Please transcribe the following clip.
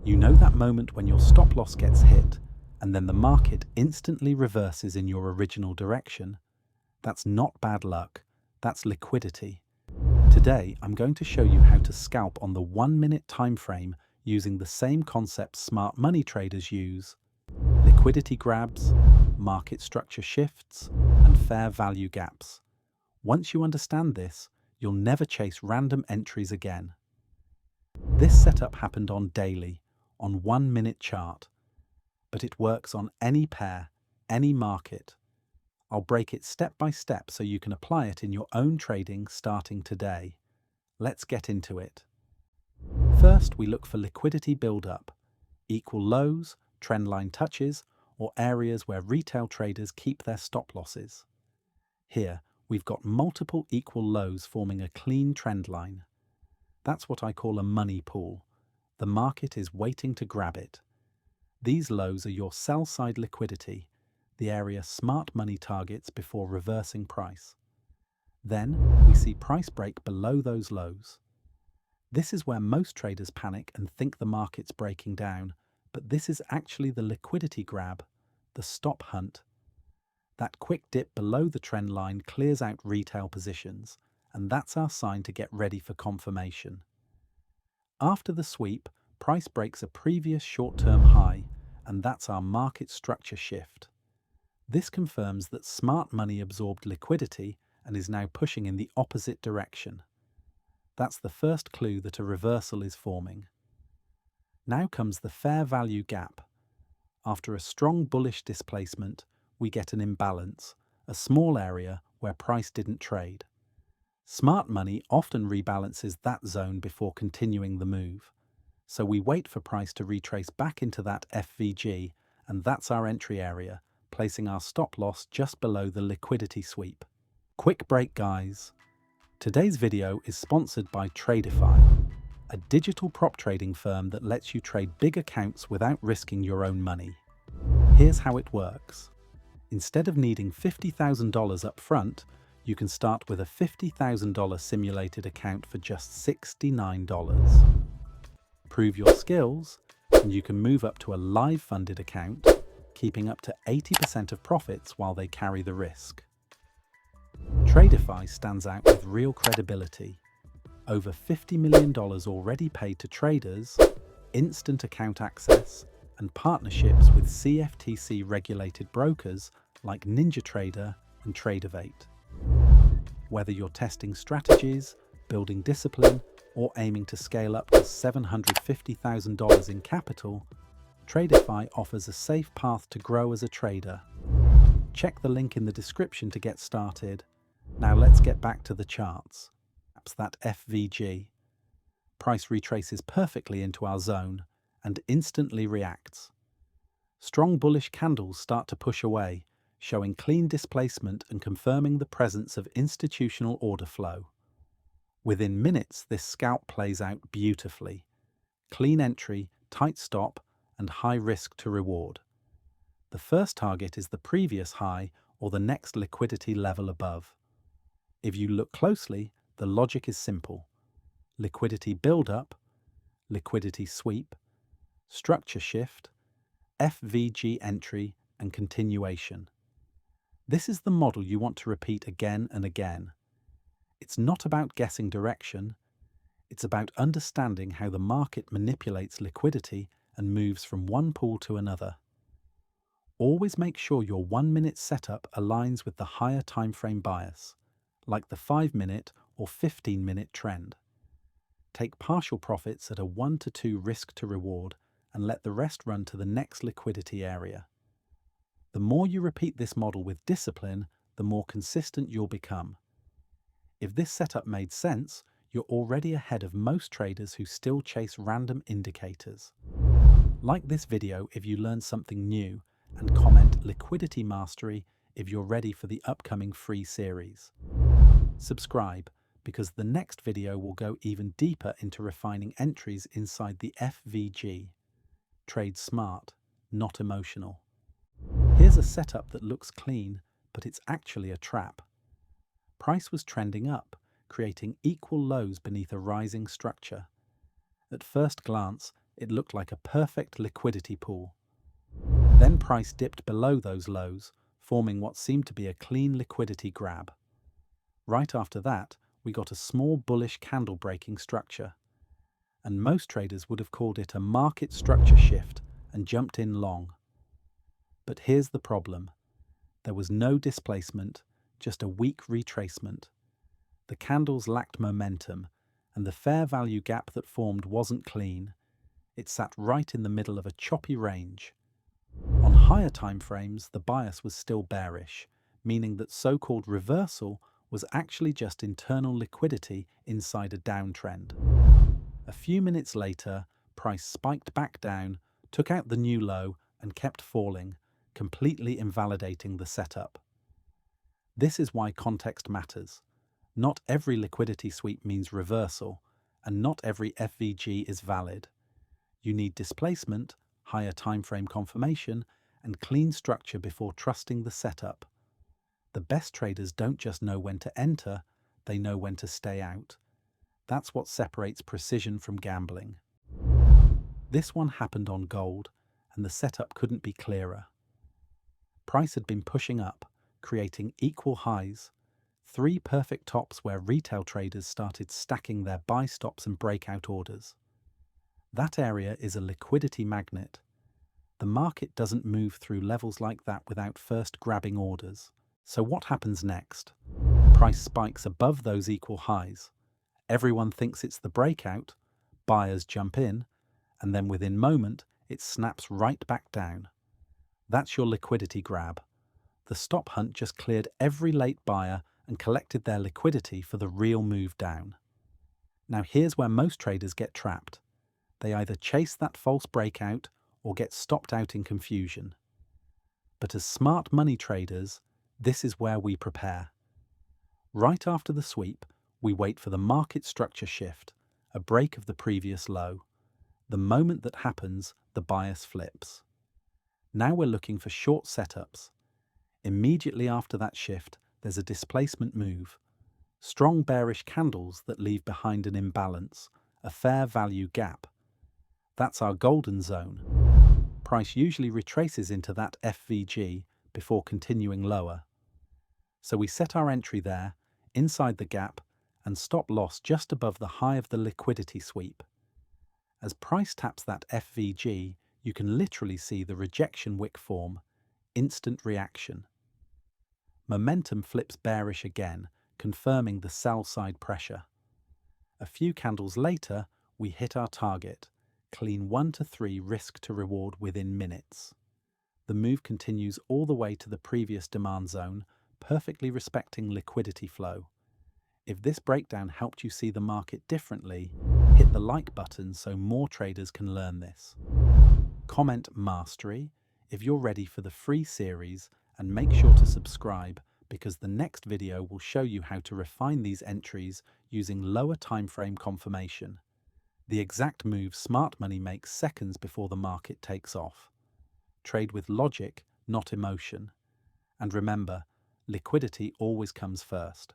You know that moment when your stop loss gets hit and then the market instantly reverses in your original direction? That's not bad luck, that's liquidity. Today, I'm going to show you how to scalp on the 1-minute time frame using the same concepts smart money traders use: liquidity grabs, market structure shifts, and fair value gaps. Once you understand this, you'll never chase random entries again. This setup happened on daily, on 1-minute chart, but it works on any pair, any market. I'll break it step by step so you can apply it in your own trading starting today. Let's get into it. First, we look for liquidity build-up, equal lows, trendline touches, or areas where retail traders keep their stop losses. Here, we've got multiple equal lows forming a clean trend line. That's what I call a money pool. The market is waiting to grab it. These lows are your sell-side liquidity, the area smart money targets before reversing price. Then, we see price break below those lows. This is where most traders panic and think the market's breaking down, but this is actually the liquidity grab, the stop hunt. That quick dip below the trend line clears out retail positions, and that's our sign to get ready for confirmation. After the sweep, price breaks a previous short-term high, and that's our market structure shift. This confirms that smart money absorbed liquidity and is now pushing in the opposite direction. That's the first clue that a reversal is forming. Now comes the fair value gap. After a strong bullish displacement, we get an imbalance, a small area where price didn't trade. Smart money often rebalances that zone before continuing the move. So we wait for price to retrace back into that FVG, and that's our entry area, placing our stop loss just below the liquidity sweep. Quick break, guys. Today's video is sponsored by Tradeify, a digital prop trading firm that lets you trade big accounts without risking your own money. Here's how it works. Instead of needing $50,000 up front, you can start with a $50,000 simulated account for just $69. Prove your skills, and you can move up to a live funded account, keeping up to 80% of profits while they carry the risk. Tradeify stands out with real credibility. Over $50 million already paid to traders, instant account access, and partnerships with CFTC-regulated brokers like NinjaTrader and Tradeivy. Whether you're testing strategies, building discipline, or aiming to scale up to $750,000 in capital, Tradeify offers a safe path to grow as a trader. Check the link in the description to get started. Now let's get back to the charts. That's that FVG. Price retraces perfectly into our zone and instantly reacts. Strong bullish candles start to push away, showing clean displacement and confirming the presence of institutional order flow. Within minutes, this scalp plays out beautifully. Clean entry, tight stop, and high risk to reward. The first target is the previous high or the next liquidity level above. If you look closely, the logic is simple. Liquidity build-up, liquidity sweep, structure shift, FVG entry, and continuation. This is the model you want to repeat again and again. It's not about guessing direction. It's about understanding how the market manipulates liquidity and moves from one pool to another. Always make sure your 1-minute setup aligns with the higher timeframe bias, like the 5-minute or 15-minute trend. Take partial profits at a 1 to 2 risk to reward and let the rest run to the next liquidity area. The more you repeat this model with discipline, the more consistent you'll become. If this setup made sense, you're already ahead of most traders who still chase random indicators. Like this video if you learned something new, and comment Liquidity Mastery if you're ready for the upcoming free series. Subscribe, because the next video will go even deeper into refining entries inside the FVG. Trade smart, not emotional. Here's a setup that looks clean, but it's actually a trap. Price was trending up, creating equal lows beneath a rising structure. At first glance, It looked like a perfect liquidity pool. Then price dipped below those lows, forming what seemed to be a clean liquidity grab. Right after that, we got a small bullish candle breaking structure. And most traders would have called it a market structure shift and jumped in long. But here's the problem. There was no displacement, just a weak retracement. The candles lacked momentum, and the fair value gap that formed wasn't clean. It sat right in the middle of a choppy range. On higher timeframes, the bias was still bearish, meaning that so-called reversal was actually just internal liquidity inside a downtrend. A few minutes later, price spiked back down, took out the new low, and kept falling, completely invalidating the setup. This is why context matters. Not every liquidity sweep means reversal, and not every FVG is valid. You need displacement, higher timeframe confirmation, and clean structure before trusting the setup. The best traders don't just know when to enter, they know when to stay out. That's what separates precision from gambling. This one happened on gold, and the setup couldn't be clearer. Price had been pushing up, creating equal highs, 3 perfect tops where retail traders started stacking their buy stops and breakout orders. That area is a liquidity magnet. The market doesn't move through levels like that without first grabbing orders. So what happens next? Price spikes above those equal highs. Everyone thinks it's the breakout, buyers jump in, and then within a moment, it snaps right back down. That's your liquidity grab. The stop hunt just cleared every late buyer and collected their liquidity for the real move down. Now here's where most traders get trapped. They either chase that false breakout or get stopped out in confusion. But as smart money traders, this is where we prepare. Right after the sweep, we wait for the market structure shift, a break of the previous low. The moment that happens, the bias flips. Now we're looking for short setups. Immediately after that shift, there's a displacement move. Strong bearish candles that leave behind an imbalance, a fair value gap. That's our golden zone. Price usually retraces into that FVG before continuing lower. So we set our entry there, inside the gap, and stop loss just above the high of the liquidity sweep. As price taps that FVG, you can literally see the rejection wick form, instant reaction. Momentum flips bearish again, confirming the sell side pressure. A few candles later, we hit our target, clean 1 to 3 risk to reward within minutes. The move continues all the way to the previous demand zone, perfectly respecting liquidity flow. If this breakdown helped you see the market differently, hit the like button so more traders can learn this. Comment Mastery if you're ready for the free series, and make sure to subscribe because the next video will show you how to refine these entries using lower timeframe confirmation. The exact move smart money makes seconds before the market takes off. Trade with logic, not emotion. And remember, liquidity always comes first.